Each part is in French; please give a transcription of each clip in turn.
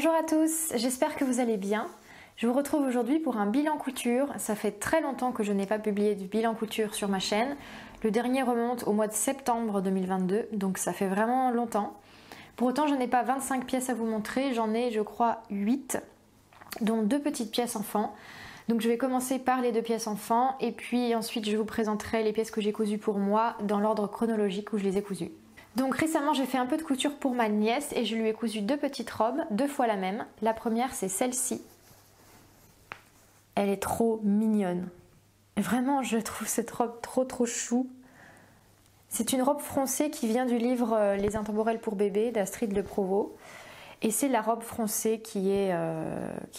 Bonjour à tous, j'espère que vous allez bien. Je vous retrouve aujourd'hui pour un bilan couture. Ça fait très longtemps que je n'ai pas publié du bilan couture sur ma chaîne. Le dernier remonte au mois de septembre 2022, donc ça fait vraiment longtemps. Pour autant, je n'ai pas 25 pièces à vous montrer, j'en ai je crois 8, dont 2 petites pièces enfants. Donc je vais commencer par les 2 pièces enfants et puis ensuite je vous présenterai les pièces que j'ai cousues pour moi dans l'ordre chronologique où je les ai cousues. Donc récemment j'ai fait un peu de couture pour ma nièce et je lui ai cousu 2 petites robes, 2 fois la même. La première c'est celle-ci. Elle est trop mignonne. Vraiment je trouve cette robe trop chou. C'est une robe froncée qui vient du livre Les intemporels pour bébé d'Astrid Le Provost. Et c'est la robe froncée qui est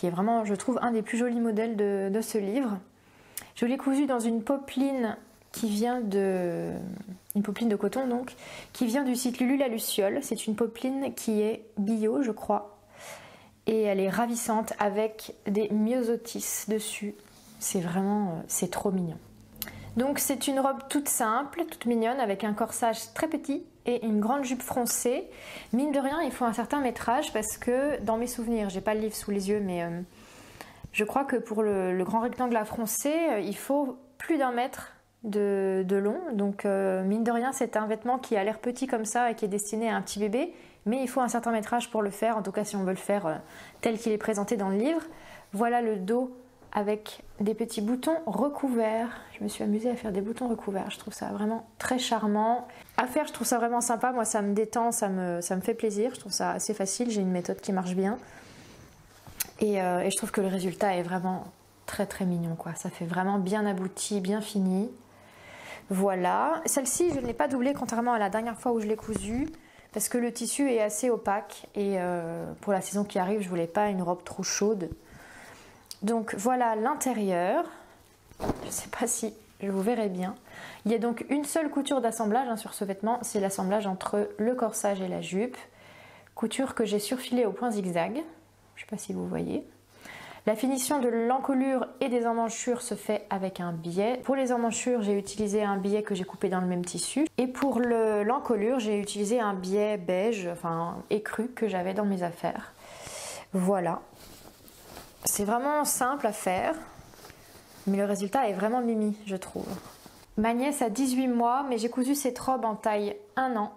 vraiment, je trouve, un des plus jolis modèles de ce livre. Je l'ai cousue dans une popeline une popeline de coton donc, qui vient du site Lulu la Luciole. C'est une popeline qui est bio, je crois. Et elle est ravissante avec des myosotis dessus. C'est vraiment, c'est trop mignon. Donc c'est une robe toute simple, toute mignonne, avec un corsage très petit et une grande jupe froncée. Mine de rien, il faut un certain métrage parce que dans mes souvenirs, j'ai pas le livre sous les yeux, mais je crois que pour le grand rectangle à froncer, il faut plus d'1 mètre de long. Donc mine de rien, c'est un vêtement qui a l'air petit comme ça et qui est destiné à un petit bébé, mais il faut un certain métrage pour le faire, en tout cas si on veut le faire tel qu'il est présenté dans le livre. Voilà le dos avec des petits boutons recouverts. Je me suis amusée à faire des boutons recouverts, je trouve ça vraiment très charmant. À faire, je trouve ça vraiment sympa, moi ça me détend, ça me fait plaisir, je trouve ça assez facile, j'ai une méthode qui marche bien. Et je trouve que le résultat est vraiment très mignon, quoi. Ça fait vraiment bien abouti, bien fini. Voilà, celle-ci je ne l'ai pas doublée contrairement à la dernière fois où je l'ai cousue, parce que le tissu est assez opaque et pour la saison qui arrive, je voulais pas une robe trop chaude. Donc voilà l'intérieur, je ne sais pas si je vous verrai bien. Il y a donc une seule couture d'assemblage sur ce vêtement, c'est l'assemblage entre le corsage et la jupe. Couture que j'ai surfilée au point zigzag, je ne sais pas si vous voyez. La finition de l'encolure et des emmanchures se fait avec un biais. Pour les emmanchures, j'ai utilisé un biais que j'ai coupé dans le même tissu. Et pour l'encolure, j'ai utilisé un biais beige, enfin écru, que j'avais dans mes affaires. Voilà. C'est vraiment simple à faire, mais le résultat est vraiment mimi, je trouve. Ma nièce a 18 mois, mais j'ai cousu cette robe en taille 1 an,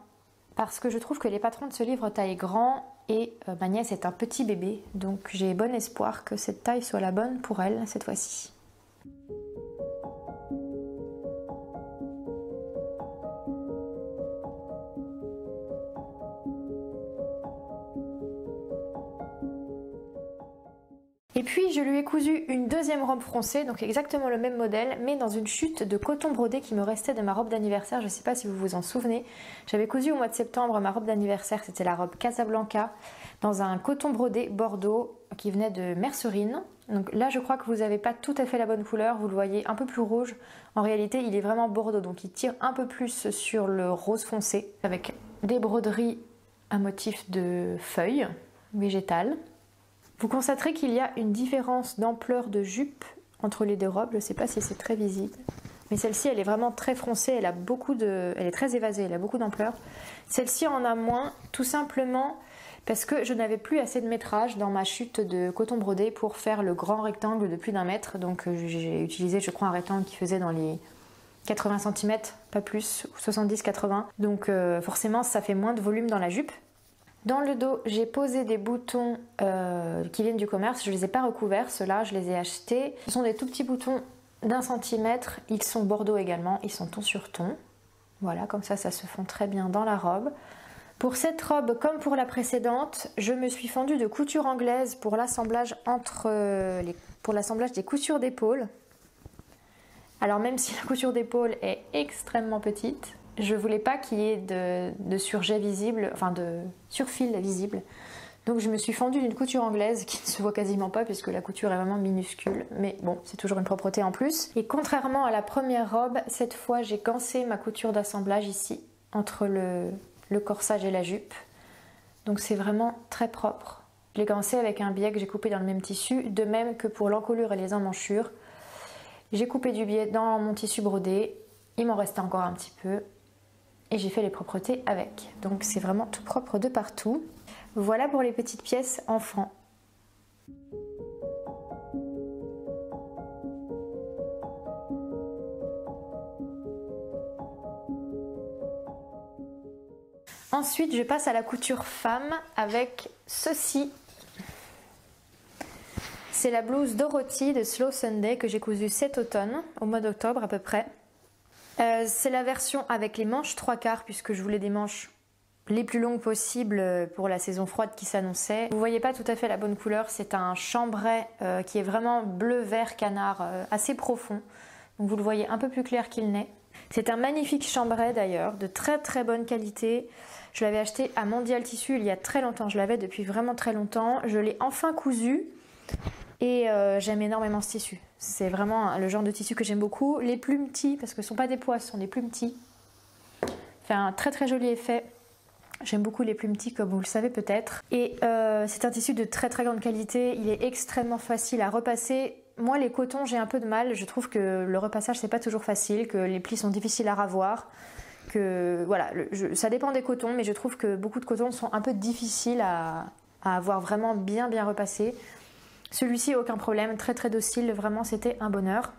parce que je trouve que les patrons de ce livre taillent grand, et ma nièce est un petit bébé, donc j'ai bon espoir que cette taille soit la bonne pour elle cette fois-ci. Et puis je lui ai cousu une deuxième robe froncée, donc exactement le même modèle, mais dans une chute de coton brodé qui me restait de ma robe d'anniversaire. Je ne sais pas si vous vous en souvenez. J'avais cousu au mois de septembre ma robe d'anniversaire, c'était la robe Casablanca, dans un coton brodé Bordeaux qui venait de Mercerine. Donc là je crois que vous n'avez pas tout à fait la bonne couleur, vous le voyez un peu plus rouge. En réalité il est vraiment Bordeaux, donc il tire un peu plus sur le rose foncé, avec des broderies à motif de feuilles végétales. Vous constaterez qu'il y a une différence d'ampleur de jupe entre les 2 robes, je ne sais pas si c'est très visible. Mais celle-ci elle est vraiment très froncée, elle est très évasée, elle a beaucoup d'ampleur. Celle-ci en a moins, tout simplement parce que je n'avais plus assez de métrage dans ma chute de coton brodé pour faire le grand rectangle de plus d'1 mètre. Donc j'ai utilisé je crois un rectangle qui faisait dans les 80 cm, pas plus, ou 70-80. Donc forcément ça fait moins de volume dans la jupe. Dans le dos, j'ai posé des boutons qui viennent du commerce, je ne les ai pas recouverts, ceux-là je les ai achetés. Ce sont des tout petits boutons d'1 centimètre, ils sont bordeaux également, ils sont ton sur ton. Voilà, comme ça se fond très bien dans la robe. Pour cette robe, comme pour la précédente, je me suis fendue de couture anglaise pour l'assemblage des coutures d'épaule. Alors même si la couture d'épaule est extrêmement petite, je voulais pas qu'il y ait de surjet visible, enfin de surfil visible. Donc je me suis fendue d'une couture anglaise qui ne se voit quasiment pas puisque la couture est vraiment minuscule. Mais bon, c'est toujours une propreté en plus. Et contrairement à la première robe, cette fois j'ai gancé ma couture d'assemblage ici, entre le corsage et la jupe. Donc c'est vraiment très propre. Je l'ai gancé avec un biais que j'ai coupé dans le même tissu, de même que pour l'encolure et les emmanchures. J'ai coupé du biais dans mon tissu brodé, il m'en restait encore un petit peu. Et j'ai fait les propretés avec. Donc c'est vraiment tout propre de partout. Voilà pour les petites pièces enfants. Ensuite, je passe à la couture femme avec ceci. C'est la blouse Dorothy de Slow Sunday que j'ai cousue cet automne, au mois d'octobre à peu près. C'est la version avec les manches 3/4 puisque je voulais des manches les plus longues possibles pour la saison froide qui s'annonçait. Vous voyez pas tout à fait la bonne couleur, c'est un chambray qui est vraiment bleu-vert canard assez profond. Donc vous le voyez un peu plus clair qu'il n'est. C'est un magnifique chambray d'ailleurs, de très très bonne qualité. Je l'avais acheté à Mondial Tissu il y a très longtemps, je l'avais depuis vraiment très longtemps. Je l'ai enfin cousu et j'aime énormément ce tissu. C'est vraiment le genre de tissu que j'aime beaucoup. Les plumes petits, parce que ce ne sont pas des pois, ce sont des plumes petits. Fait un très très joli effet. J'aime beaucoup les plumes petits comme vous le savez peut-être. Et c'est un tissu de très très grande qualité, il est extrêmement facile à repasser. Moi les cotons j'ai un peu de mal, je trouve que le repassage c'est pas toujours facile, que les plis sont difficiles à ravoir. Que voilà, ça dépend des cotons, mais je trouve que beaucoup de cotons sont un peu difficiles à avoir vraiment bien repassé. Celui-ci aucun problème, très très docile, vraiment c'était un bonheur.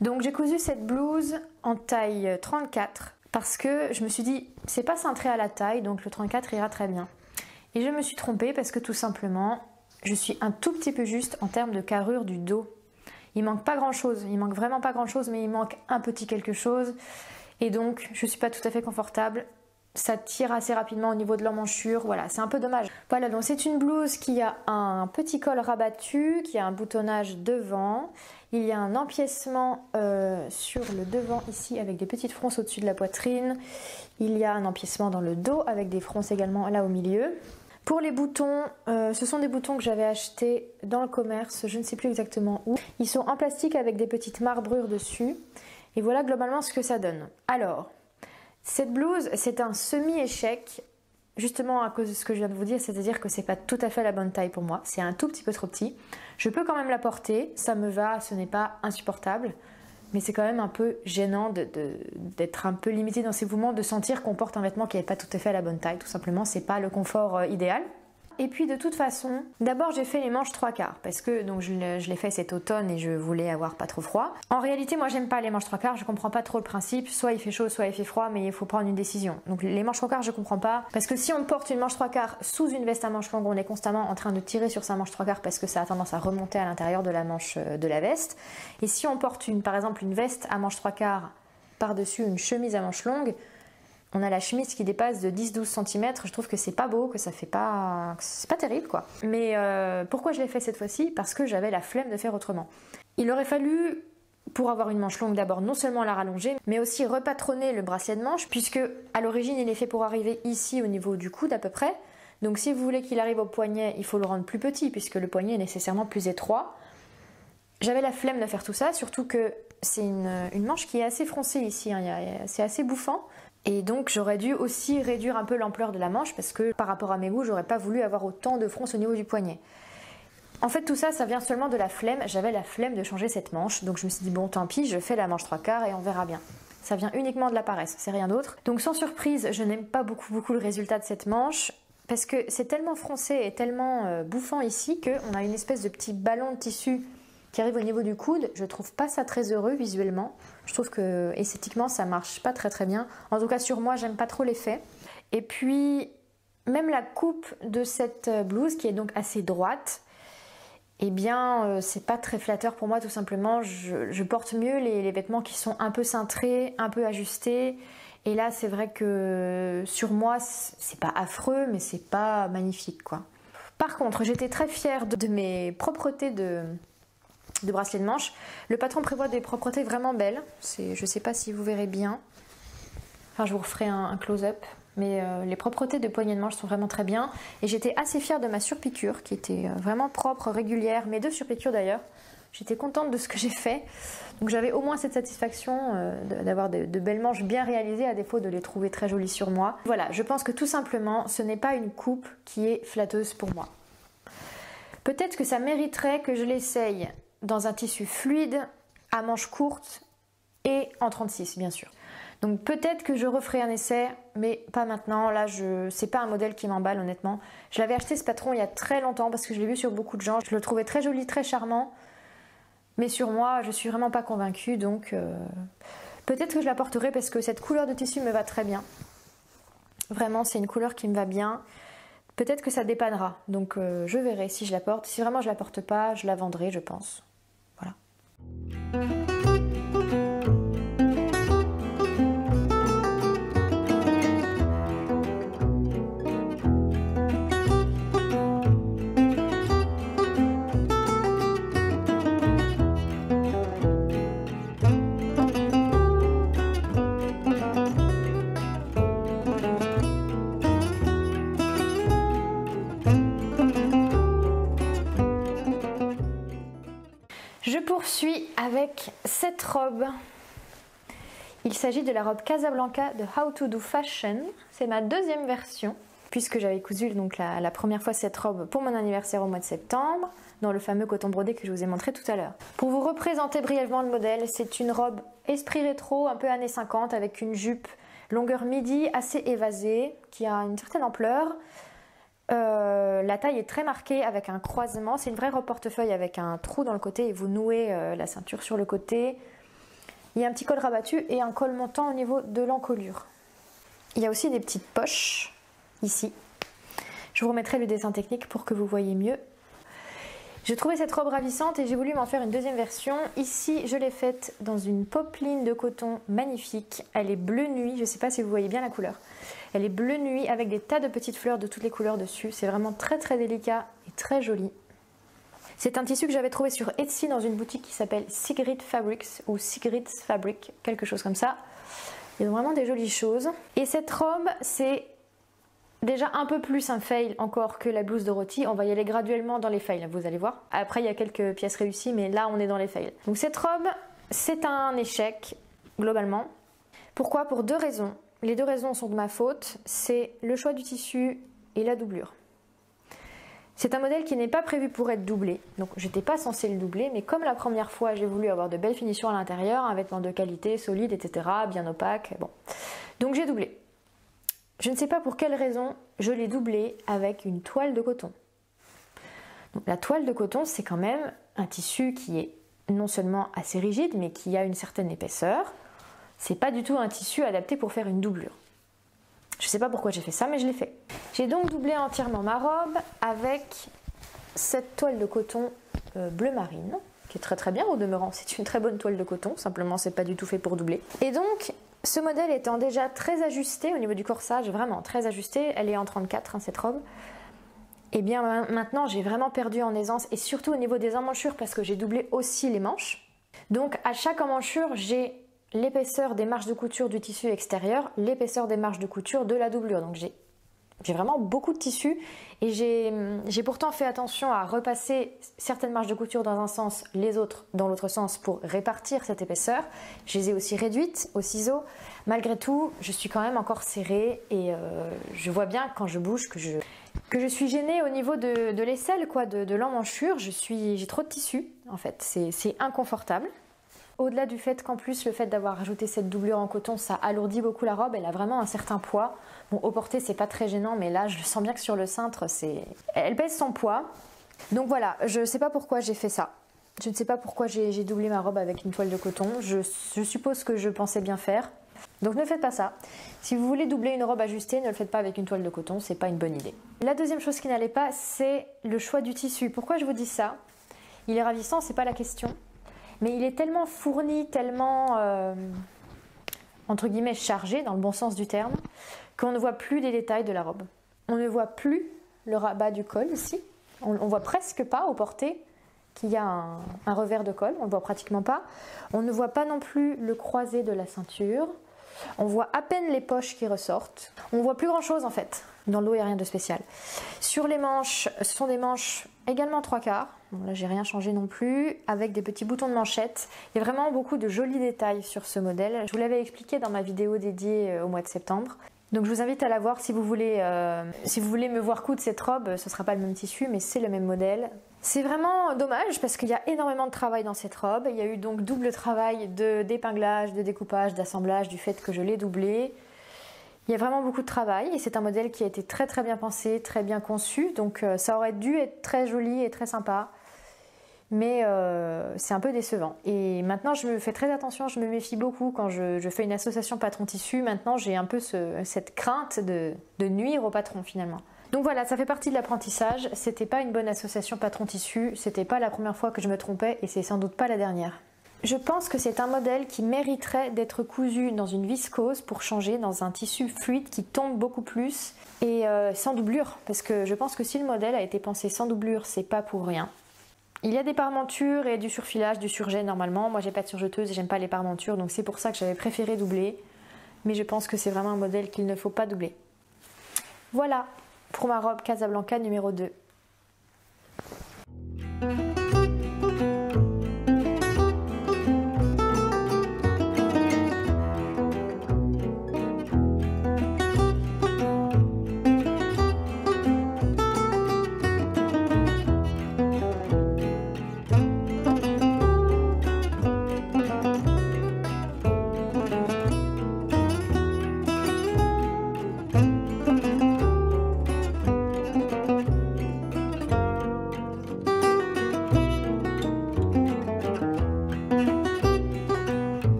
Donc j'ai cousu cette blouse en taille 34 parce que je me suis dit c'est pas cintré à la taille, donc le 34 ira très bien. Et je me suis trompée parce que tout simplement je suis un tout petit peu juste en termes de carrure du dos. Il manque pas grand chose, il manque vraiment pas grand chose, mais il manque un petit quelque chose. Et donc, je ne suis pas tout à fait confortable. Ça tire assez rapidement au niveau de l'emmanchure. Voilà, c'est un peu dommage. Voilà, donc c'est une blouse qui a un petit col rabattu, qui a un boutonnage devant. Il y a un empiècement sur le devant ici avec des petites fronces au-dessus de la poitrine. Il y a un empiècement dans le dos avec des fronces également là au milieu. Pour les boutons, ce sont des boutons que j'avais achetés dans le commerce, je ne sais plus exactement où. Ils sont en plastique avec des petites marbrures dessus. Et voilà globalement ce que ça donne. Alors, cette blouse, c'est un semi-échec, justement à cause de ce que je viens de vous dire, c'est-à-dire que c'est pas tout à fait la bonne taille pour moi, c'est un tout petit peu trop petit. Je peux quand même la porter, ça me va, ce n'est pas insupportable, mais c'est quand même un peu gênant d'être un peu limité dans ses mouvements, de sentir qu'on porte un vêtement qui n'est pas tout à fait la bonne taille, tout simplement, c'est pas le confort idéal. Et puis de toute façon, d'abord j'ai fait les manches 3/4 parce que donc je l'ai fait cet automne et je voulais avoir pas trop froid. En réalité moi j'aime pas les manches 3/4, je comprends pas trop le principe, soit il fait chaud soit il fait froid, mais il faut prendre une décision. Donc les manches 3/4 je comprends pas parce que si on porte une manche 3/4 sous une veste à manches longues, on est constamment en train de tirer sur sa manche 3/4 parce que ça a tendance à remonter à l'intérieur de la manche de la veste. Et si on porte par exemple une veste à manches 3/4 par-dessus une chemise à manches longues, on a la chemise qui dépasse de 10-12 cm, je trouve que c'est pas beau, que ça fait pas... c'est pas terrible quoi. Mais pourquoi je l'ai fait cette fois-ci? Parce que j'avais la flemme de faire autrement. Il aurait fallu, pour avoir une manche longue d'abord, non seulement la rallonger, mais aussi repatronner le bracelet de manche, puisque à l'origine il est fait pour arriver ici au niveau du coude à peu près. Donc si vous voulez qu'il arrive au poignet, il faut le rendre plus petit, puisque le poignet est nécessairement plus étroit. J'avais la flemme de faire tout ça, surtout que c'est une manche qui est assez froncée ici, hein, c'est assez bouffant. Et donc j'aurais dû aussi réduire un peu l'ampleur de la manche parce que par rapport à mes goûts, j'aurais pas voulu avoir autant de fronce au niveau du poignet. En fait tout ça, ça vient seulement de la flemme. J'avais la flemme de changer cette manche, donc je me suis dit bon tant pis, je fais la manche 3/4 et on verra bien. Ça vient uniquement de la paresse, c'est rien d'autre. Donc sans surprise, je n'aime pas beaucoup le résultat de cette manche parce que c'est tellement froncé et tellement bouffant ici qu'on a une espèce de petit ballon de tissu qui arrive au niveau du coude. Je trouve pas ça très heureux visuellement. Je trouve que esthétiquement ça marche pas très bien. En tout cas sur moi j'aime pas trop l'effet. Et puis même la coupe de cette blouse qui est donc assez droite, eh bien c'est pas très flatteur pour moi tout simplement. Je porte mieux les vêtements qui sont un peu cintrés, un peu ajustés. Et là c'est vrai que sur moi c'est pas affreux mais c'est pas magnifique quoi. Par contre j'étais très fière de mes propretés de bracelet de manche. Le patron prévoit des propretés vraiment belles. Je sais pas si vous verrez bien. Enfin, je vous referai un close-up. Mais les propretés de poignée de manche sont vraiment très bien. Et j'étais assez fière de ma surpiqûre qui était vraiment propre, régulière. Mes deux surpiqûres d'ailleurs. J'étais contente de ce que j'ai fait. Donc j'avais au moins cette satisfaction d'avoir de belles manches bien réalisées à défaut de les trouver très jolies sur moi. Voilà, je pense que tout simplement ce n'est pas une coupe qui est flatteuse pour moi. Peut-être que ça mériterait que je l'essaye dans un tissu fluide, à manches courtes et en 36 bien sûr. Donc peut-être que je referai un essai, mais pas maintenant. Là, c'est pas un modèle qui m'emballe honnêtement. Je l'avais acheté ce patron il y a très longtemps parce que je l'ai vu sur beaucoup de gens. Je le trouvais très joli, très charmant. Mais sur moi, je suis vraiment pas convaincue, donc peut-être que je la porterai parce que cette couleur de tissu me va très bien. Vraiment, c'est une couleur qui me va bien. Peut-être que ça dépannera, donc je verrai si je la porte. Si vraiment je la porte pas, je la vendrai, je pense. Voilà. Je poursuis avec cette robe. Il s'agit de la robe Casablanca de How to Do Fashion. C'est ma deuxième version, puisque j'avais cousu donc la première fois cette robe pour mon anniversaire au mois de septembre, dans le fameux coton brodé que je vous ai montré tout à l'heure. Pour vous représenter brièvement le modèle, c'est une robe esprit rétro, un peu années 50, avec une jupe longueur midi assez évasée, qui a une certaine ampleur. La taille est très marquée avec un croisement, c'est une vraie robe portefeuille avec un trou dans le côté et vous nouez la ceinture sur le côté. Il y a un petit col rabattu et un col montant au niveau de l'encolure. Il y a aussi des petites poches ici. Je vous remettrai le dessin technique pour que vous voyez mieux. J'ai trouvé cette robe ravissante et j'ai voulu m'en faire une deuxième version. Ici, je l'ai faite dans une popeline de coton magnifique. Elle est bleu nuit, je ne sais pas si vous voyez bien la couleur. Elle est bleu nuit avec des tas de petites fleurs de toutes les couleurs dessus. C'est vraiment très très délicat et très joli. C'est un tissu que j'avais trouvé sur Etsy dans une boutique qui s'appelle Sigrid Fabrics ou Sigrid's Fabric, quelque chose comme ça. Il y a vraiment des jolies choses. Et cette robe, c'est déjà un peu plus un fail encore que la blouse Dorothy. On va y aller graduellement dans les fails, vous allez voir. Après, il y a quelques pièces réussies, mais là, on est dans les fails. Donc cette robe, c'est un échec, globalement. Pourquoi? Pour deux raisons. Les deux raisons sont de ma faute. C'est le choix du tissu et la doublure. C'est un modèle qui n'est pas prévu pour être doublé. Donc, j'étais pas censée le doubler, mais comme la première fois, j'ai voulu avoir de belles finitions à l'intérieur, un vêtement de qualité, solide, etc., bien opaque, bon. Donc, j'ai doublé. Je ne sais pas pour quelle raison, je l'ai doublé avec une toile de coton. Donc, la toile de coton, c'est quand même un tissu qui est non seulement assez rigide, mais qui a une certaine épaisseur. C'est pas du tout un tissu adapté pour faire une doublure. Je sais pas pourquoi j'ai fait ça, mais je l'ai fait. J'ai donc doublé entièrement ma robe avec cette toile de coton bleu marine, qui est très très bien au demeurant. C'est une très bonne toile de coton, simplement c'est pas du tout fait pour doubler. Et donc, ce modèle étant déjà très ajusté au niveau du corsage, vraiment très ajusté, elle est en 34 hein, cette robe, et bien maintenant j'ai vraiment perdu en aisance, et surtout au niveau des emmanchures, parce que j'ai doublé aussi les manches. Donc à chaque emmanchure, j'ai l'épaisseur des marges de couture du tissu extérieur, l'épaisseur des marges de couture de la doublure. Donc j'ai vraiment beaucoup de tissu et j'ai pourtant fait attention à repasser certaines marges de couture dans un sens, les autres dans l'autre sens pour répartir cette épaisseur. Je les ai aussi réduites au ciseau. Malgré tout, je suis quand même encore serrée et je vois bien quand je bouge que je suis gênée au niveau de l'aisselle, quoi, de l'emmanchure. J'ai trop de tissu en fait, c'est inconfortable. Au-delà du fait qu'en plus, le fait d'avoir rajouté cette doublure en coton, ça alourdit beaucoup la robe, elle a vraiment un certain poids. Bon, au porté, c'est pas très gênant, mais là, je sens bien que sur le cintre, elle pèse son poids. Donc voilà, je sais pas pourquoi j'ai fait ça. Je ne sais pas pourquoi j'ai doublé ma robe avec une toile de coton. Je suppose que je pensais bien faire. Donc ne faites pas ça. Si vous voulez doubler une robe ajustée, ne le faites pas avec une toile de coton, c'est pas une bonne idée. La deuxième chose qui n'allait pas, c'est le choix du tissu. Pourquoi je vous dis ça? Il est ravissant, c'est pas la question. Mais il est tellement fourni, tellement, entre guillemets, chargé, dans le bon sens du terme, qu'on ne voit plus les détails de la robe. On ne voit plus le rabat du col ici. On ne voit presque pas au porté qu'il y a un revers de col. On ne le voit pratiquement pas. On ne voit pas non plus le croisé de la ceinture. On voit à peine les poches qui ressortent. On voit plus grand chose en fait. Dans le dos, il n'y a rien de spécial. Sur les manches, ce sont des manches également 3/4. Bon, là, j'ai rien changé non plus. Avec des petits boutons de manchette. Il y a vraiment beaucoup de jolis détails sur ce modèle. Je vous l'avais expliqué dans ma vidéo dédiée au mois de septembre. Donc je vous invite à la voir si vous voulez me voir coudre cette robe. Ce ne sera pas le même tissu, mais c'est le même modèle. C'est vraiment dommage parce qu'il y a énormément de travail dans cette robe. Il y a eu donc double travail d'épinglage, de découpage, d'assemblage du fait que je l'ai doublé. Il y a vraiment beaucoup de travail et c'est un modèle qui a été très très bien pensé, très bien conçu. Donc ça aurait dû être très joli et très sympa. Mais c'est un peu décevant. Et maintenant je me fais très attention, je me méfie beaucoup quand je fais une association patron tissu. Maintenant j'ai un peu cette crainte de nuire au patron finalement. Donc voilà, ça fait partie de l'apprentissage. C'était pas une bonne association patron tissu, c'était pas la première fois que je me trompais et c'est sans doute pas la dernière. Je pense que c'est un modèle qui mériterait d'être cousu dans une viscose pour changer dans un tissu fluide qui tombe beaucoup plus et sans doublure. Parce que je pense que si le modèle a été pensé sans doublure, c'est pas pour rien. Il y a des parmentures et du surfilage, du surjet normalement. Moi j'ai pas de surjeteuse et j'aime pas les parmentures, donc c'est pour ça que j'avais préféré doubler. Mais je pense que c'est vraiment un modèle qu'il ne faut pas doubler. Voilà pour ma robe Casablanca numéro 2.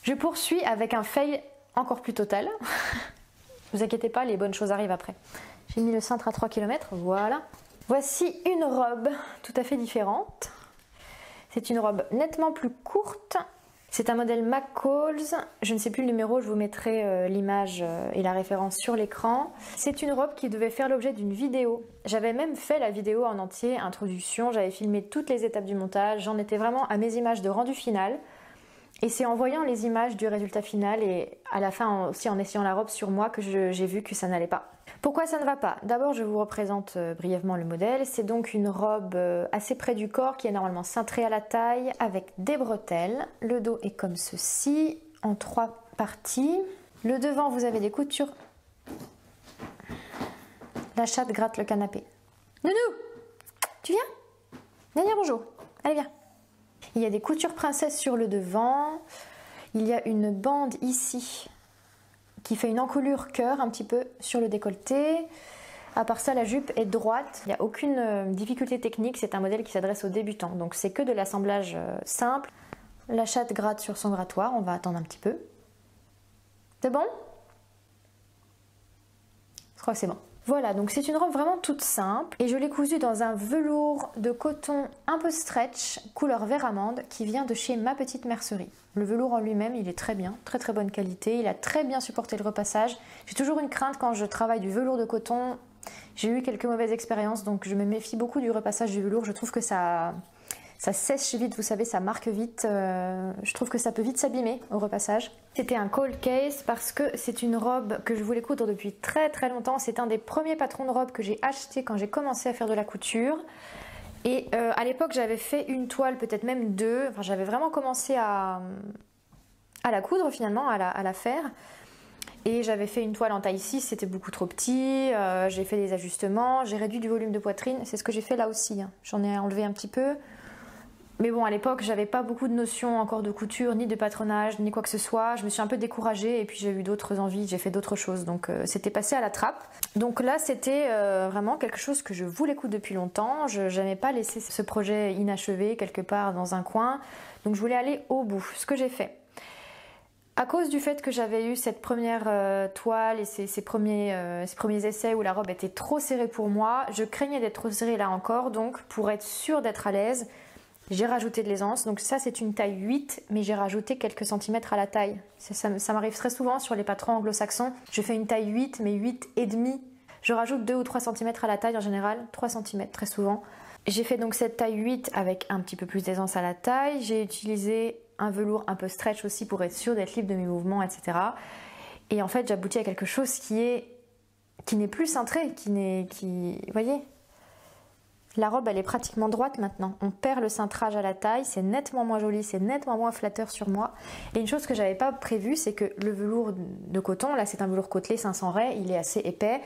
Je poursuis avec un fail encore plus total. Ne vous inquiétez pas, les bonnes choses arrivent après. J'ai mis le cintre à 3 km, voilà. Voici une robe tout à fait différente. C'est une robe nettement plus courte. C'est un modèle McCalls. Je ne sais plus le numéro, je vous mettrai l'image et la référence sur l'écran. C'est une robe qui devait faire l'objet d'une vidéo. J'avais même fait la vidéo en entier, introduction. J'avais filmé toutes les étapes du montage. J'en étais vraiment à mes images de rendu final. Et c'est en voyant les images du résultat final et à la fin aussi en essayant la robe sur moi que j'ai vu que ça n'allait pas. Pourquoi ça ne va pas? D'abord je vous représente brièvement le modèle. C'est donc une robe assez près du corps qui est normalement cintrée à la taille avec des bretelles. Le dos est comme ceci en 3 parties. Le devant vous avez des coutures. La chatte gratte le canapé. Nounou, tu viens? Viens dire bonjour. Allez viens. Il y a des coutures princesses sur le devant. Il y a une bande ici qui fait une encolure cœur un petit peu sur le décolleté. À part ça, la jupe est droite. Il n'y a aucune difficulté technique. C'est un modèle qui s'adresse aux débutants. Donc c'est que de l'assemblage simple. La chatte gratte sur son grattoir. On va attendre un petit peu. C'est bon? Je crois que c'est bon. Voilà, donc c'est une robe vraiment toute simple et je l'ai cousue dans un velours de coton un peu stretch, couleur vert amande, qui vient de chez Ma Petite Mercerie. Le velours en lui-même, il est très bien, très très bonne qualité, il a très bien supporté le repassage. J'ai toujours une crainte quand je travaille du velours de coton, j'ai eu quelques mauvaises expériences, donc je me méfie beaucoup du repassage du velours, je trouve que ça sèche vite, vous savez, ça marque vite, je trouve que ça peut vite s'abîmer au repassage. C'était un cold case parce que c'est une robe que je voulais coudre depuis très très longtemps. C'est un des premiers patrons de robe que j'ai acheté quand j'ai commencé à faire de la couture. Et à l'époque j'avais fait une toile, peut-être même deux, enfin j'avais vraiment commencé à la coudre finalement, à la faire. Et j'avais fait une toile en taille 6, c'était beaucoup trop petit, j'ai fait des ajustements, j'ai réduit du volume de poitrine, c'est ce que j'ai fait là aussi, hein. J'en ai enlevé un petit peu. Mais bon, à l'époque, j'avais pas beaucoup de notions encore de couture, ni de patronage, ni quoi que ce soit. Je me suis un peu découragée et puis j'ai eu d'autres envies, j'ai fait d'autres choses. Donc c'était passé à la trappe. Donc là, c'était vraiment quelque chose que je voulais coudre depuis longtemps. Je n'aimais pas laisser ce projet inachevé quelque part dans un coin. Donc je voulais aller au bout. Ce que j'ai fait. À cause du fait que j'avais eu cette première toile et ces premiers essais où la robe était trop serrée pour moi, je craignais d'être trop serrée là encore. Donc pour être sûre d'être à l'aise, j'ai rajouté de l'aisance, donc ça c'est une taille 8, mais j'ai rajouté quelques centimètres à la taille. Ça m'arrive très souvent sur les patrons anglo-saxons. Je fais une taille 8, mais 8 et demi. Je rajoute 2 ou 3 cm à la taille en général, 3 cm très souvent. J'ai fait donc cette taille 8 avec un petit peu plus d'aisance à la taille. J'ai utilisé un velours un peu stretch aussi pour être sûre d'être libre de mes mouvements, etc. Et en fait j'aboutis à quelque chose qui est qui n'est plus cintré, vous voyez, la robe elle est pratiquement droite maintenant. On perd le cintrage à la taille, c'est nettement moins joli, c'est nettement moins flatteur sur moi. Et une chose que j'avais pas prévue, c'est que le velours de coton, là c'est un velours côtelé 500 raies, il est assez épais.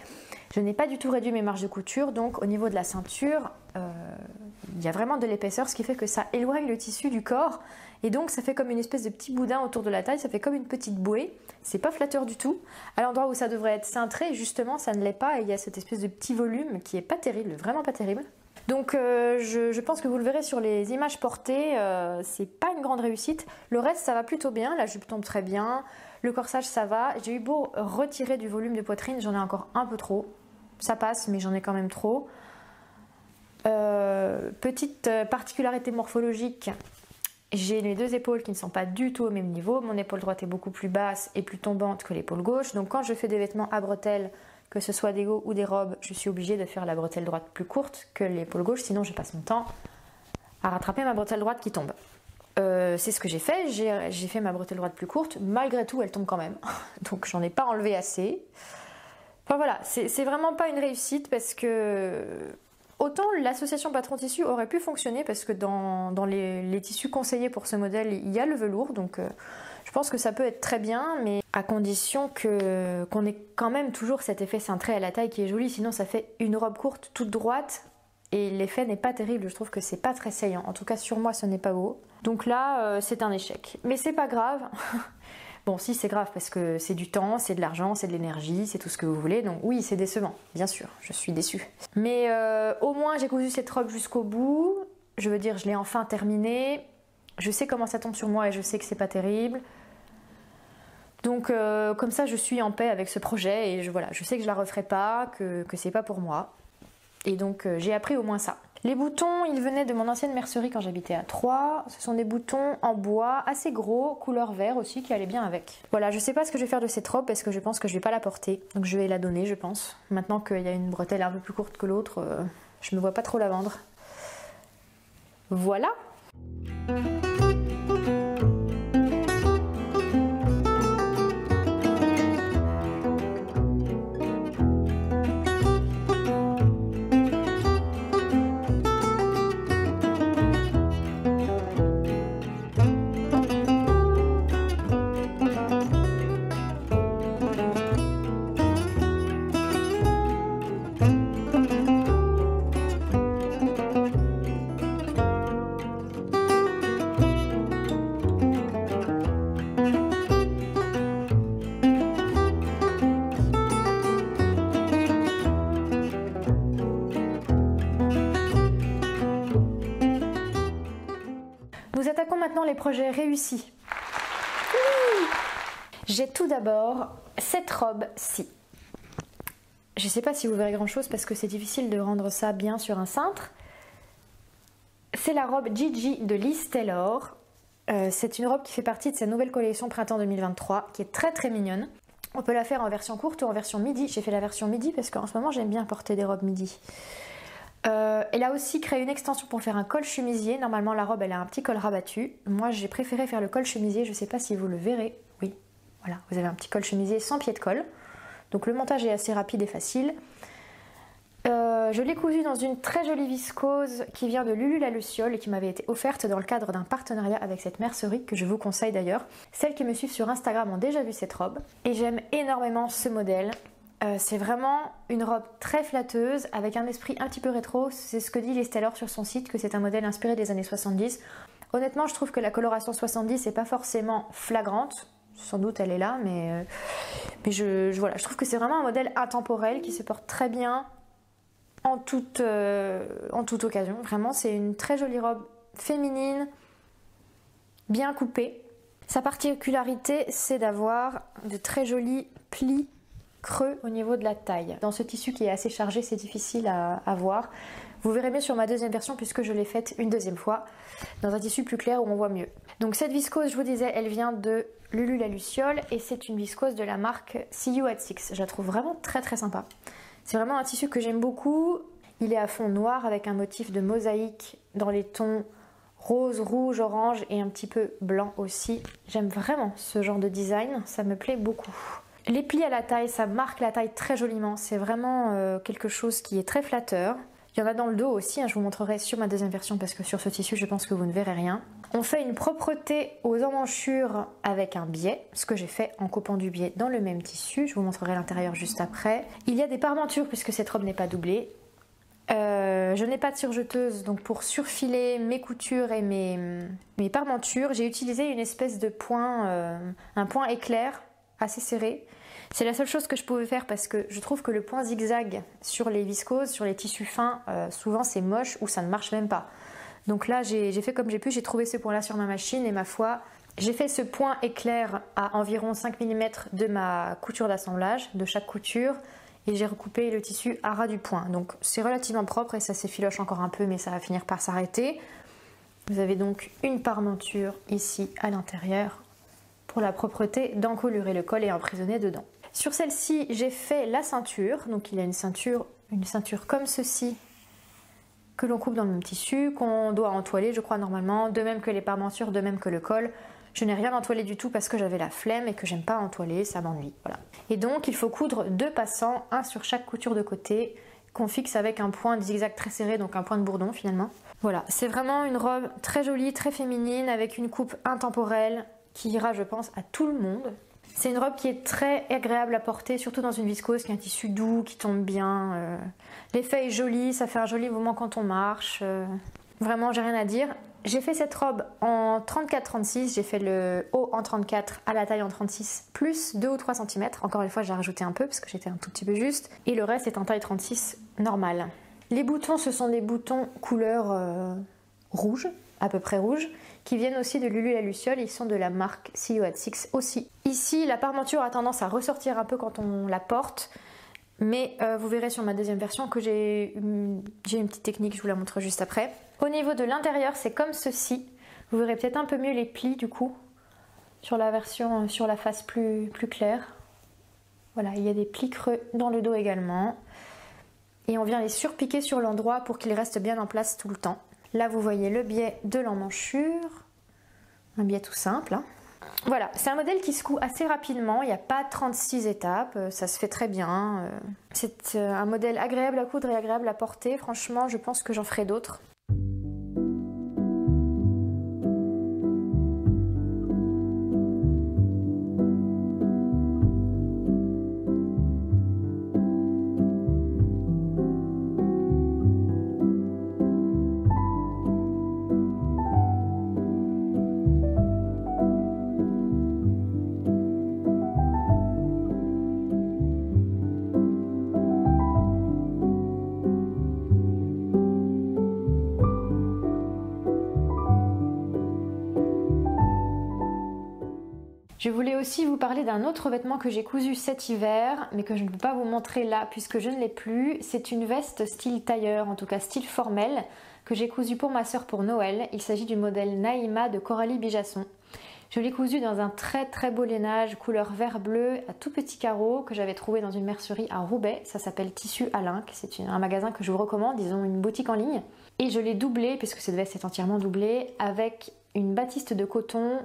Je n'ai pas du tout réduit mes marges de couture, donc au niveau de la ceinture, il y a vraiment de l'épaisseur, ce qui fait que ça éloigne le tissu du corps. Et donc ça fait comme une espèce de petit boudin autour de la taille, ça fait comme une petite bouée. C'est pas flatteur du tout. À l'endroit où ça devrait être cintré, justement ça ne l'est pas et il y a cette espèce de petit volume qui est pas terrible, vraiment pas terrible. Donc je pense que vous le verrez sur les images portées, c'est pas une grande réussite. Le reste ça va plutôt bien, la jupe tombe très bien, le corsage ça va. J'ai eu beau retirer du volume de poitrine, j'en ai encore un peu trop. Ça passe mais j'en ai quand même trop. Petite particularité morphologique, j'ai les deux épaules qui ne sont pas du tout au même niveau. Mon épaule droite est beaucoup plus basse et plus tombante que l'épaule gauche. Donc quand je fais des vêtements à bretelles, que ce soit des gants ou des robes, je suis obligée de faire la bretelle droite plus courte que l'épaule gauche, sinon je passe mon temps à rattraper ma bretelle droite qui tombe. C'est ce que j'ai fait, j'ai fait ma bretelle droite plus courte, malgré tout elle tombe quand même, donc j'en ai pas enlevé assez. Enfin voilà, c'est vraiment pas une réussite parce que autant l'association patron tissu aurait pu fonctionner parce que dans les tissus conseillés pour ce modèle, il y a le velours, donc je pense que ça peut être très bien, mais à condition qu'on ait quand même toujours cet effet cintré à la taille qui est joli, sinon ça fait une robe courte toute droite et l'effet n'est pas terrible, je trouve que c'est pas très saillant, en tout cas sur moi ce n'est pas beau. Donc là c'est un échec, mais c'est pas grave. Bon si c'est grave parce que c'est du temps, c'est de l'argent, c'est de l'énergie, c'est tout ce que vous voulez, donc oui c'est décevant, bien sûr, je suis déçue. Mais au moins j'ai cousu cette robe jusqu'au bout, je veux dire je l'ai enfin terminée, je sais comment ça tombe sur moi et je sais que c'est pas terrible. Donc comme ça je suis en paix avec ce projet et voilà, je sais que je la referai pas, que c'est pas pour moi. Et donc j'ai appris au moins ça. Les boutons, ils venaient de mon ancienne mercerie quand j'habitais à Troyes. Ce sont des boutons en bois, assez gros, couleur vert aussi, qui allaient bien avec. Voilà, je sais pas ce que je vais faire de cette robe parce que je pense que je vais pas la porter. Donc je vais la donner, je pense. Maintenant qu'il y a une bretelle un peu plus courte que l'autre, je me vois pas trop la vendre. Voilà. Nous attaquons maintenant les projets réussis. J'ai tout d'abord cette robe-ci. Je ne sais pas si vous verrez grand chose parce que c'est difficile de rendre ça bien sur un cintre. C'est la robe Gigi de Liz Taylor. C'est une robe qui fait partie de sa nouvelle collection printemps 2023 qui est très très mignonne. On peut la faire en version courte ou en version midi. J'ai fait la version midi parce qu'en ce moment j'aime bien porter des robes midi. Elle a aussi créé une extension pour faire un col chemisier. Normalement la robe elle a un petit col rabattu. Moi j'ai préféré faire le col chemisier, je ne sais pas si vous le verrez. Oui, voilà, vous avez un petit col chemisier sans pied de colle. Donc le montage est assez rapide et facile. Je l'ai cousu dans une très jolie viscose qui vient de Lulu la Luciole et qui m'avait été offerte dans le cadre d'un partenariat avec cette mercerie que je vous conseille d'ailleurs. Celles qui me suivent sur Instagram ont déjà vu cette robe et j'aime énormément ce modèle. C'est vraiment une robe très flatteuse avec un esprit un petit peu rétro. C'est ce que dit Liz Taylor sur son site, que c'est un modèle inspiré des années 70. Honnêtement, je trouve que la coloration 70 n'est pas forcément flagrante. Sans doute elle est là, mais voilà, je trouve que c'est vraiment un modèle intemporel qui se porte très bien en toute occasion. Vraiment, c'est une très jolie robe féminine, bien coupée. Sa particularité, c'est d'avoir de très jolis plis creux au niveau de la taille. Dans ce tissu qui est assez chargé, c'est difficile à voir. Vous verrez mieux sur ma deuxième version puisque je l'ai faite une deuxième fois dans un tissu plus clair où on voit mieux. Donc cette viscose, je vous disais, elle vient de Lulu la Luciole et c'est une viscose de la marque See You at Six. Je la trouve vraiment très très sympa. C'est vraiment un tissu que j'aime beaucoup. Il est à fond noir avec un motif de mosaïque dans les tons rose, rouge, orange et un petit peu blanc aussi. J'aime vraiment ce genre de design, ça me plaît beaucoup. Les plis à la taille, ça marque la taille très joliment. C'est vraiment quelque chose qui est très flatteur. Il y en a dans le dos aussi, hein, je vous montrerai sur ma deuxième version parce que sur ce tissu, je pense que vous ne verrez rien. On fait une propreté aux emmanchures avec un biais, ce que j'ai fait en coupant du biais dans le même tissu. Je vous montrerai l'intérieur juste après. Il y a des parmentures puisque cette robe n'est pas doublée. Je n'ai pas de surjeteuse, donc pour surfiler mes coutures et mes parmentures, j'ai utilisé une espèce de point, un point éclair assez serré. C'est la seule chose que je pouvais faire parce que je trouve que le point zigzag sur les viscoses, sur les tissus fins, souvent c'est moche ou ça ne marche même pas. Donc là j'ai fait comme j'ai pu, j'ai trouvé ce point là sur ma machine et ma foi, j'ai fait ce point éclair à environ 5 mm de ma couture d'assemblage, de chaque couture, et j'ai recoupé le tissu à ras du point. Donc c'est relativement propre et ça s'effiloche encore un peu mais ça va finir par s'arrêter. Vous avez donc une parmenture ici à l'intérieur pour la propreté d'encolure et le col est emprisonné dedans. Sur celle-ci, j'ai fait la ceinture, donc il y a une ceinture comme ceci que l'on coupe dans le même tissu, qu'on doit entoiler je crois normalement, de même que les parmentures, de même que le col. Je n'ai rien entoilé du tout parce que j'avais la flemme et que j'aime pas entoiler, ça m'ennuie. Voilà. Et donc il faut coudre 2 passants, un sur chaque couture de côté, qu'on fixe avec un point de zigzag très serré, donc un point de bourdon finalement. Voilà, c'est vraiment une robe très jolie, très féminine, avec une coupe intemporelle qui ira je pense à tout le monde. C'est une robe qui est très agréable à porter, surtout dans une viscose qui est un tissu doux, qui tombe bien. L'effet est joli, ça fait un joli mouvement quand on marche. Vraiment, j'ai rien à dire. J'ai fait cette robe en 34-36, j'ai fait le haut en 34 à la taille en 36, plus 2 ou 3 cm. Encore une fois, j'ai rajouté un peu parce que j'étais un tout petit peu juste. Et le reste est en taille 36 normale. Les boutons, ce sont des boutons couleur rouge, à peu près rouge, qui viennent aussi de Lulu la Luciole, ils sont de la marque Silhouette 6 aussi. Ici, la parmenture a tendance à ressortir un peu quand on la porte, mais vous verrez sur ma deuxième version que j'ai une petite technique, je vous la montre juste après. Au niveau de l'intérieur, c'est comme ceci. Vous verrez peut-être un peu mieux les plis du coup, sur la version, sur la face plus claire. Voilà, il y a des plis creux dans le dos également. Et on vient les surpiquer sur l'endroit pour qu'ils restent bien en place tout le temps. Là, vous voyez le biais de l'emmanchure, un biais tout simple. Hein. Voilà, c'est un modèle qui se coud assez rapidement, il n'y a pas 36 étapes, ça se fait très bien. C'est un modèle agréable à coudre et agréable à porter, franchement, je pense que j'en ferai d'autres. Je voulais aussi vous parler d'un autre vêtement que j'ai cousu cet hiver, mais que je ne peux pas vous montrer là puisque je ne l'ai plus. C'est une veste style tailleur, en tout cas style formel, que j'ai cousu pour ma soeur pour Noël. Il s'agit du modèle Naïma de Coralie Bijasson. Je l'ai cousu dans un très beau lainage couleur vert bleu à tout petits carreaux que j'avais trouvé dans une mercerie à Roubaix. Ça s'appelle Tissu Alinck, c'est un magasin que je vous recommande, disons une boutique en ligne. Et je l'ai doublé, puisque cette veste est entièrement doublée, avec une batiste de coton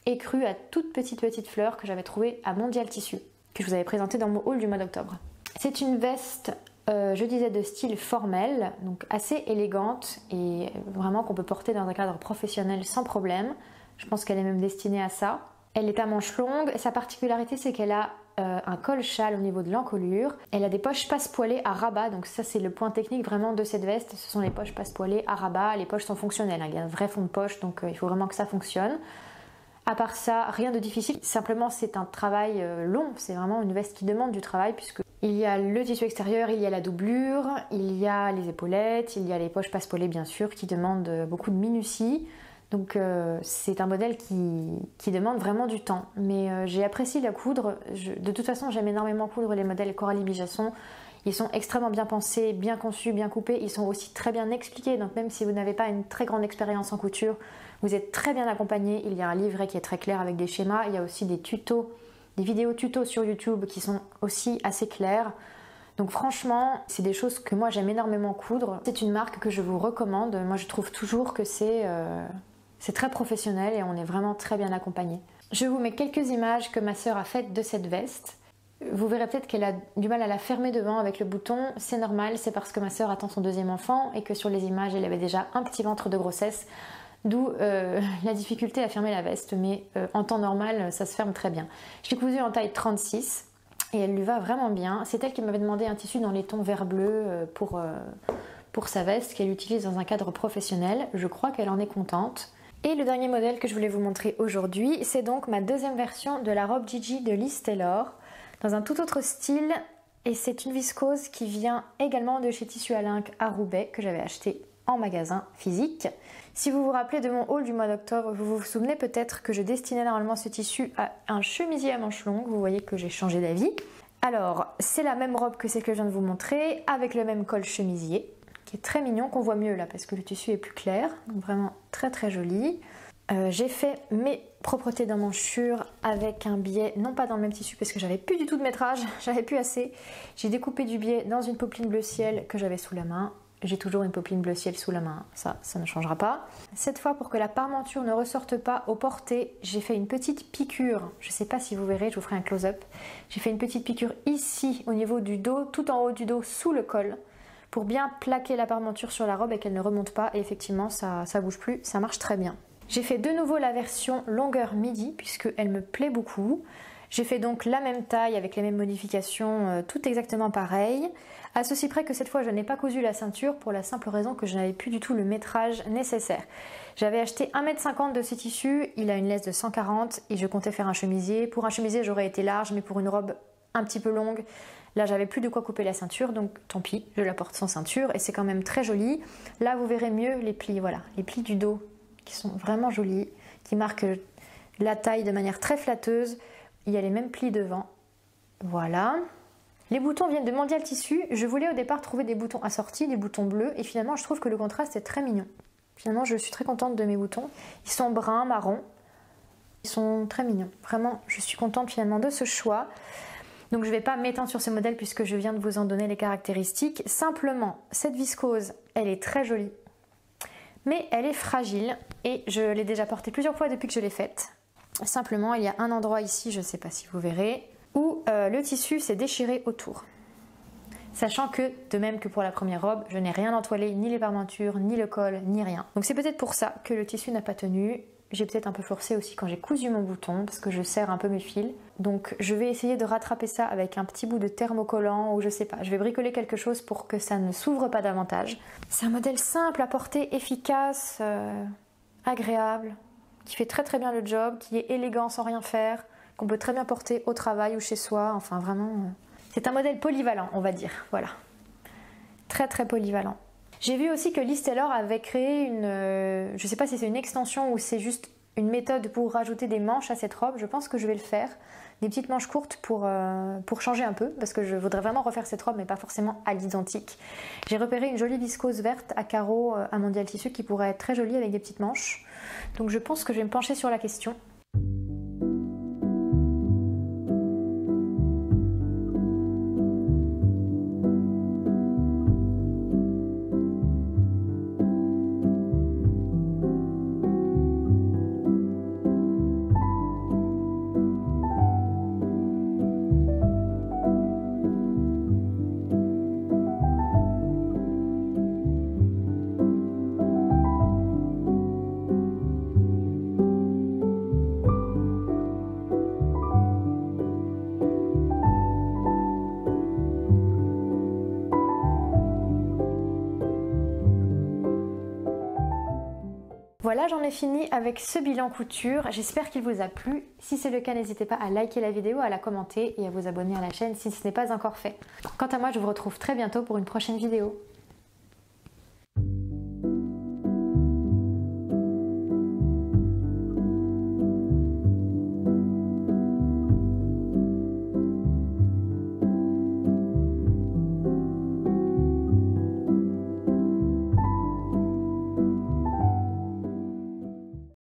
écrue à toutes petites fleurs que j'avais trouvée à Mondial Tissu, que je vous avais présenté dans mon haul du mois d'octobre. C'est une veste, je disais, de style formel, donc assez élégante et vraiment qu'on peut porter dans un cadre professionnel sans problème. Je pense qu'elle est même destinée à ça. Elle est à manches longues et sa particularité c'est qu'elle a un col châle au niveau de l'encolure. Elle a des poches passe-poilées à rabat, donc ça c'est le point technique vraiment de cette veste, ce sont les poches passe-poilées à rabat. Les poches sont fonctionnelles, hein. Il y a un vrai fond de poche donc il faut vraiment que ça fonctionne. À part ça, rien de difficile, simplement c'est un travail long, c'est vraiment une veste qui demande du travail puisque il y a le tissu extérieur, il y a la doublure, il y a les épaulettes, il y a les poches passe-poilées bien sûr qui demandent beaucoup de minutie. Donc c'est un modèle qui demande vraiment du temps. Mais j'ai apprécié la coudre, de toute façon j'aime énormément coudre les modèles Coralie Bijasson. Ils sont extrêmement bien pensés, bien conçus, bien coupés, ils sont aussi très bien expliqués, donc même si vous n'avez pas une très grande expérience en couture, vous êtes très bien accompagné. Il y a un livret qui est très clair avec des schémas, il y a aussi des tutos, des vidéos tutos sur YouTube qui sont aussi assez claires. Donc franchement, c'est des choses que moi j'aime énormément coudre. C'est une marque que je vous recommande, moi je trouve toujours que c'est très professionnel et on est vraiment très bien accompagné. Je vous mets quelques images que ma sœur a faites de cette veste. Vous verrez peut-être qu'elle a du mal à la fermer devant avec le bouton. C'est normal, c'est parce que ma soeur attend son deuxième enfant et que sur les images, elle avait déjà un petit ventre de grossesse. D'où la difficulté à fermer la veste, mais en temps normal, ça se ferme très bien. Je l'ai cousue en taille 36 et elle lui va vraiment bien. C'est elle qui m'avait demandé un tissu dans les tons vert bleu pour sa veste qu'elle utilise dans un cadre professionnel. Je crois qu'elle en est contente. Et le dernier modèle que je voulais vous montrer aujourd'hui, c'est donc ma deuxième version de la robe Gigi de Liz Taylor, dans un tout autre style, et c'est une viscose qui vient également de chez Tissu Alinck à Roubaix, que j'avais acheté en magasin physique. Si vous vous rappelez de mon haul du mois d'octobre, vous vous souvenez peut-être que je destinais normalement ce tissu à un chemisier à manches longues. Vous voyez que j'ai changé d'avis. Alors, c'est la même robe que celle que je viens de vous montrer, avec le même col chemisier, qui est très mignon, qu'on voit mieux là parce que le tissu est plus clair, donc vraiment très très joli. J'ai fait mes propretés d'emmanchure avec un biais, non pas dans le même tissu parce que j'avais plus du tout de métrage, j'avais plus assez. J'ai découpé du biais dans une popeline bleu ciel que j'avais sous la main. J'ai toujours une popeline bleu ciel sous la main, ça ne changera pas. Cette fois, pour que la parmenture ne ressorte pas au porté, j'ai fait une petite piqûre. Je ne sais pas si vous verrez, je vous ferai un close-up. J'ai fait une petite piqûre ici, au niveau du dos, tout en haut du dos, sous le col, pour bien plaquer la parmenture sur la robe et qu'elle ne remonte pas. Et effectivement, ça bouge plus, ça marche très bien. J'ai fait de nouveau la version longueur midi, puisqu'elle me plaît beaucoup. J'ai fait donc la même taille avec les mêmes modifications, tout exactement pareil. À ceci près que cette fois je n'ai pas cousu la ceinture pour la simple raison que je n'avais plus du tout le métrage nécessaire. J'avais acheté 1,50 m de ce tissu, il a une laisse de 140 et je comptais faire un chemisier. Pour un chemisier j'aurais été large, mais pour une robe un petit peu longue, là j'avais plus de quoi couper la ceinture, donc tant pis, je la porte sans ceinture et c'est quand même très joli. Là vous verrez mieux les plis, voilà, les plis du dos qui sont vraiment jolis, qui marquent la taille de manière très flatteuse. Il y a les mêmes plis devant, voilà. Les boutons viennent de Mondial Tissu. Je voulais au départ trouver des boutons assortis, des boutons bleus, et finalement je trouve que le contraste est très mignon. Finalement je suis très contente de mes boutons. Ils sont bruns, marron, ils sont très mignons. Vraiment, je suis contente finalement de ce choix. Donc je ne vais pas m'étendre sur ce modèle puisque je viens de vous en donner les caractéristiques. Simplement, cette viscose, elle est très jolie, mais elle est fragile et je l'ai déjà portée plusieurs fois depuis que je l'ai faite. Simplement, il y a un endroit ici, je ne sais pas si vous verrez, où le tissu s'est déchiré autour. Sachant que, de même que pour la première robe, je n'ai rien entoilé, ni les parmentures, ni le col, ni rien. Donc c'est peut-être pour ça que le tissu n'a pas tenu. J'ai peut-être un peu forcé aussi quand j'ai cousu mon bouton, parce que je serre un peu mes fils. Donc je vais essayer de rattraper ça avec un petit bout de thermocollant, ou je sais pas. Je vais bricoler quelque chose pour que ça ne s'ouvre pas davantage. C'est un modèle simple à porter, efficace, agréable, qui fait très très bien le job, qui est élégant sans rien faire, qu'on peut très bien porter au travail ou chez soi, enfin vraiment... C'est un modèle polyvalent, on va dire, voilà. Très très polyvalent. J'ai vu aussi que Liz Taylor avait créé une... je sais pas si c'est une extension ou c'est juste une méthode pour rajouter des manches à cette robe, je pense que je vais le faire. Des petites manches courtes pour changer un peu, parce que je voudrais vraiment refaire cette robe, mais pas forcément à l'identique. J'ai repéré une jolie viscose verte à carreaux à Mondial Tissu qui pourrait être très jolie avec des petites manches. Donc je pense que je vais me pencher sur la question. Voilà, j'en ai fini avec ce bilan couture. J'espère qu'il vous a plu. Si c'est le cas, n'hésitez pas à liker la vidéo, à la commenter et à vous abonner à la chaîne si ce n'est pas encore fait. Quant à moi, je vous retrouve très bientôt pour une prochaine vidéo.